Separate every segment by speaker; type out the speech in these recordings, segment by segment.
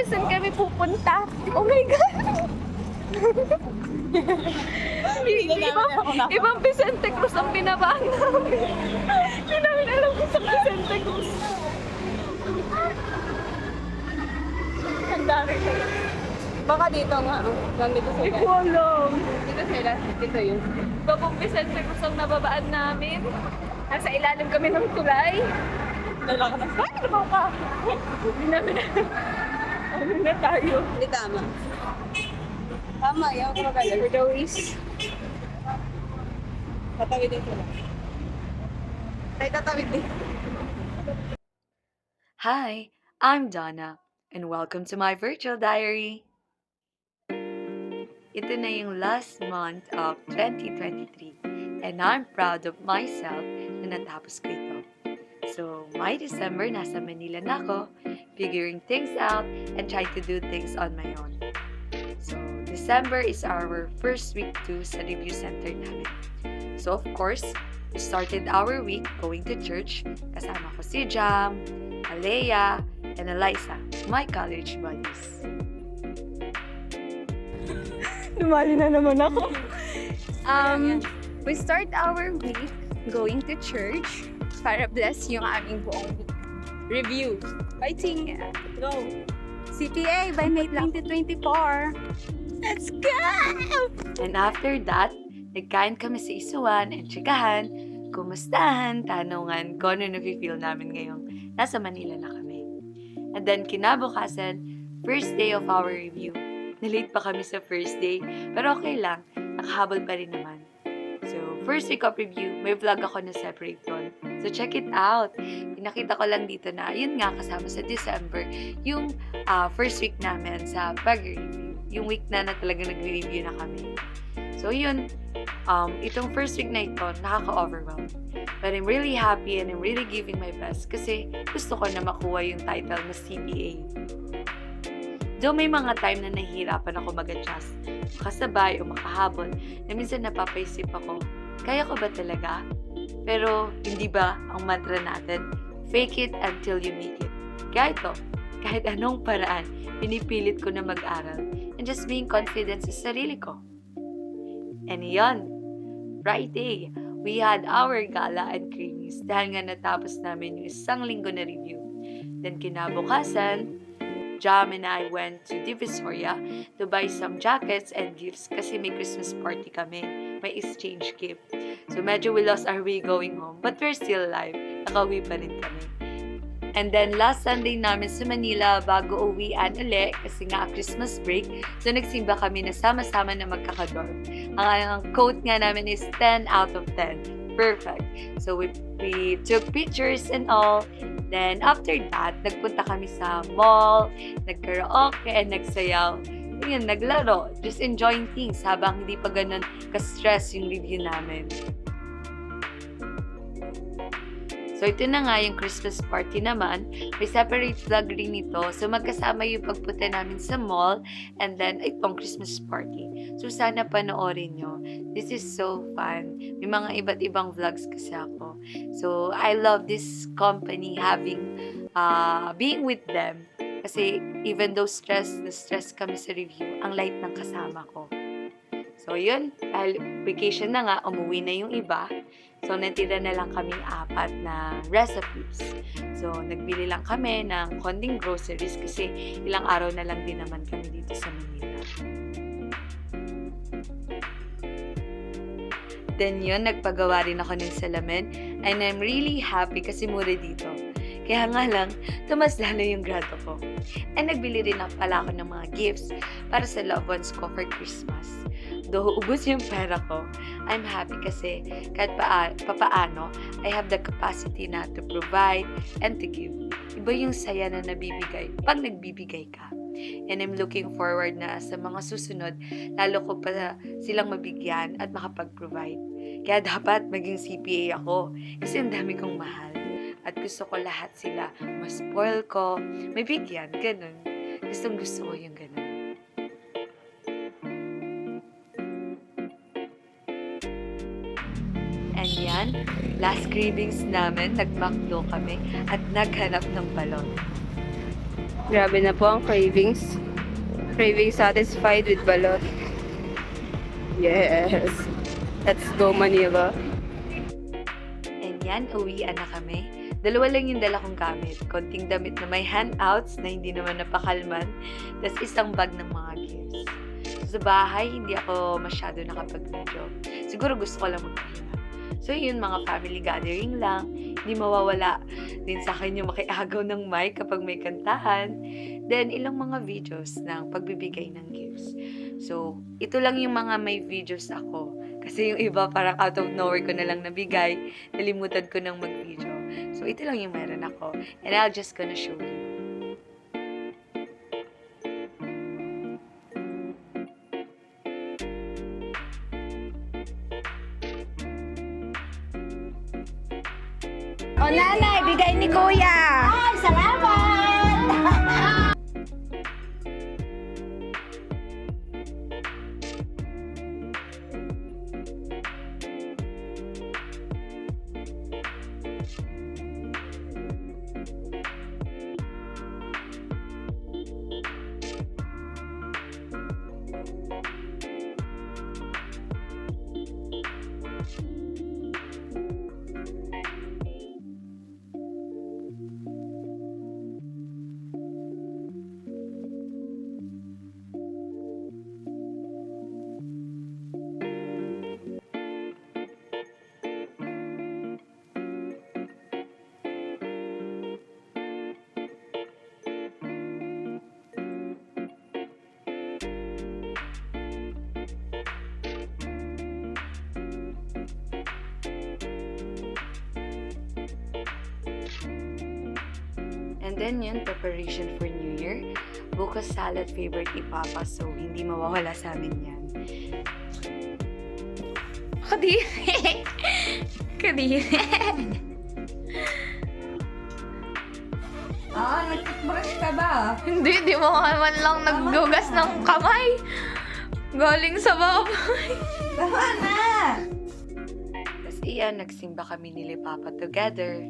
Speaker 1: saan kami pupunta. Oh my God! Ibang Vicente Cruz ang binabaan namin. Hindi namin alam kung saan Vicente Cruz. Ang dami sila.
Speaker 2: Baka dito nga. Nandito
Speaker 1: Hindi
Speaker 2: sila.
Speaker 1: ko alam.
Speaker 2: Dito sila. Dito yun.
Speaker 1: Ibang Vicente Cruz ang nababaan namin. Nasa ilalim kami ng tulay.
Speaker 2: Lalaki na.
Speaker 1: Ay, ano ka? Hindi namin ano na tayo.
Speaker 2: Hindi tama. Tama, yaw ko magaling.
Speaker 1: For the ways.
Speaker 2: Tatawid din sila. Ay, tatawid din.
Speaker 3: Hi, I'm Donna, and welcome to my virtual diary. Ito na yung last month of 2023, and I'm proud of myself na natapos ko ito. So, my December, nasa Manila na ako, figuring things out and trying to do things on my own. So, December is our first week to sa review center namin. So, of course, we started our week going to church. Kasama ko si Jam, Alea, and Eliza, my college buddies.
Speaker 1: Lumali na naman ako. We start our week going to church para bless yung aming buong week. Review. Fighting. Go. CPA by May 2024. Let's go!
Speaker 3: And after that, nagkain kami sa isuan and tsikahan, kumustahan, tanungan kung ano nafe-feel namin ngayong nasa Manila na kami. And then kinabukasan, first day of our review. Nalate pa kami sa first day, pero okay lang, nakahabol pa rin naman. So, first week of review, may vlog ako na separate doon. So, check it out. Pinakita ko lang dito na, yun nga, kasama sa December, yung first week namin sa pag-review. Yung week na talaga nag-review na kami. So, yun, itong first week na ito, nakaka-overwhelm. But I'm really happy and I'm really giving my best kasi gusto ko na makuha yung title na CPA. Though may mga time na nahihirapan ako mag-adjust, makasabay o makahabol, na minsan napapaisip ako, kaya ko ba talaga? Pero hindi ba ang mantra natin, fake it until you make it. Kaya ito, kahit anong paraan, pinipilit ko na mag-aral and just being confident sa sarili ko. And yun, Friday, we had our gala and creamies dahil nga natapos namin yung isang linggo na review. Then kinabukasan, Jam and I went to Divisoria to buy some jackets and gifts kasi may Christmas party kami. May exchange gift. So medyo we lost our way going home but we're still alive. Nakauwi pa rin kami. And then last Sunday namin sa Manila bago uwian uli kasi nga Christmas break. So nagsimba kami na sama-sama na magkakadorm. Ang quote nga namin is 10 out of 10. Perfect. So we took pictures and all. Then after that, nagpunta kami sa mall, nagkaraoke, and nagsayaw. Yun, naglaro. Just enjoying things habang hindi pa ganun ka-stress yung review namin. So, ito na nga yung Christmas party naman. May separate vlog rin nito. So, magkasama yung pagpunta namin sa mall and then itong Christmas party. So, sana panoorin nyo. This is so fun. May mga iba't ibang vlogs kasi ako. So, I love this company being with them. Kasi even though na-stress kami sa review, ang light ng kasama ko. So, yun. Dahil vacation na nga, umuwi na yung iba. So, natira na lang kami 4 na recipes. So, nagbili lang kami ng konting groceries kasi ilang araw na lang din naman kami dito sa Manila. Then yun, nagpagawa rin ako ng salamin and I'm really happy kasi mura dito. Kaya nga lang, tumas lalo yung grado ko. And nagbili rin pala ako ng mga gifts para sa loved ones ko for Christmas. Though ubos yung pera ko, I'm happy kasi kahit papaano, I have the capacity na to provide and to give. Iba yung saya na nabibigay pag nagbibigay ka. And I'm looking forward na sa mga susunod, lalo ko pa silang mabigyan at makapag-provide. Kaya dapat maging CPA ako kasi ang dami kong mahal. At gusto ko lahat sila ma-spoil ko, mabigyan, ganun. Gusto ko yung ganun. And yan, last cravings namin, nag-McDo kami at naghanap ng balon.
Speaker 1: Grabe na po ang cravings. Craving satisfied with balot. Yes. Let's go, Manila.
Speaker 3: And yan, uwian na kami. Dalawa lang yung dala kong gamit. Konting damit na may handouts na hindi naman napakalman. Tapos isang bag ng mga gifts. Sa bahay, hindi ako masyado nakapag-video. Siguro gusto ko lang magpahinga. So yun, mga family gathering lang. Hindi mawawala din sa akin yung makiagaw ng mic kapag may kantahan. Then, ilang mga videos ng pagbibigay ng gifts. So, ito lang yung mga may videos ako. Kasi yung iba parang out of nowhere ko na lang nabigay. Nalimutan ko ng mag-video. So, ito lang yung meron ako. And I'll just gonna show you.
Speaker 1: O nanay, bigay ni kuya!
Speaker 2: Ay, salamat!
Speaker 3: And then yun, preparation for New Year. Bukas salad favorite ni Papa, so hindi mawawala sa amin yan.
Speaker 1: Kadiri! Kadiri!
Speaker 2: Nag-brush ka ba?
Speaker 1: Hindi, di mo man lang nagdugas ng kamay. Galing sa baboy.
Speaker 2: Tama na!
Speaker 3: Tapos iyan, nagsimba kami nila Papa together.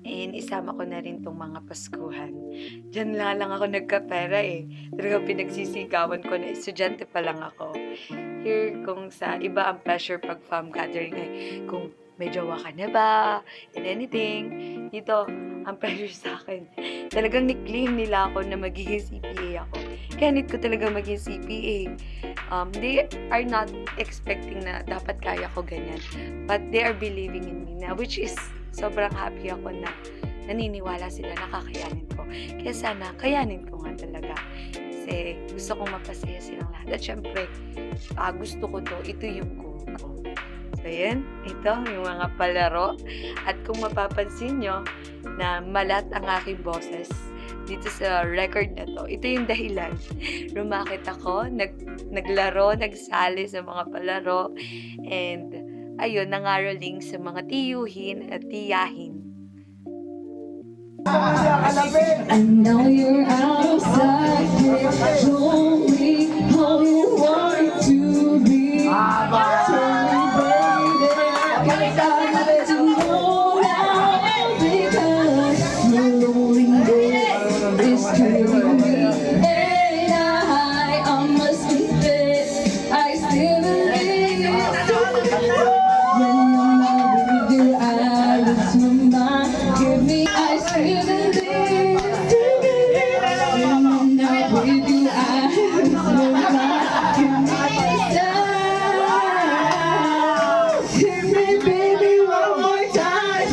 Speaker 3: And isama ko na rin tong mga Paskuhan. Diyan lang ako nagkapera eh. Talagang pinagsisigawan ko na estudyante pa lang ako. Here, kung sa iba ang pleasure pag fam gathering ay kung may jowa ka na ba, and anything. Dito, ang pressure sa akin. Talagang ni-claim nila ako na magiging CPA ako. Kaya need ko talaga maging CPA. They are not expecting na dapat kaya ko ganyan. But they are believing in me na, which is sobrang happy ako na naniniwala sila na kakayanin ko. Kaya sana, kayanin ko nga talaga. Kasi gusto kong mapasaya silang lahat. At syempre, gusto ko to, ito yung goal ko. So yan, ito yung mga palaro. At kung mapapansin nyo na malat ang aking boses dito sa record na to, ito yung dahilan. Rumakit ako, naglaro, nagsali sa mga palaro, and ayun, nangaroling sa mga tiyuhin at tiyahin.
Speaker 4: I know you're outside here, show me how you want to be. Tell me, baby, I got to know now because the loneliness is killing me. And I must confess, I still believe when I'm not with you, I lose my mind. Give me, I still believe. When I'm not with you, I lose my mind. Give me time. Hit me, baby, one more time.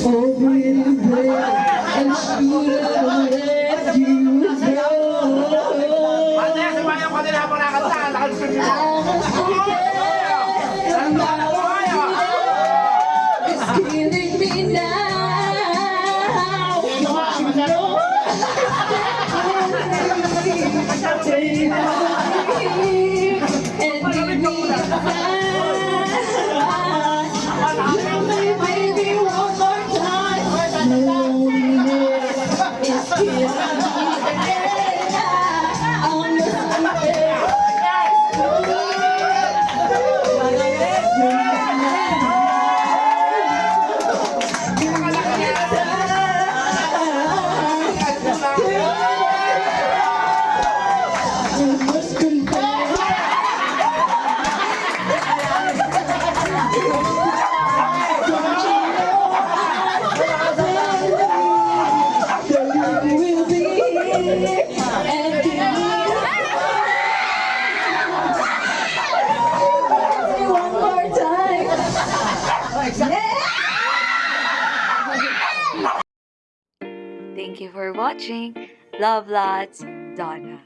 Speaker 4: Oh, pretty baby, and should have let you it's killing me now. Don't you know? And give me time. Tell me, baby, one more time. The loneliness is killing me. I'm
Speaker 3: Thank you for watching. Love lots, Donna.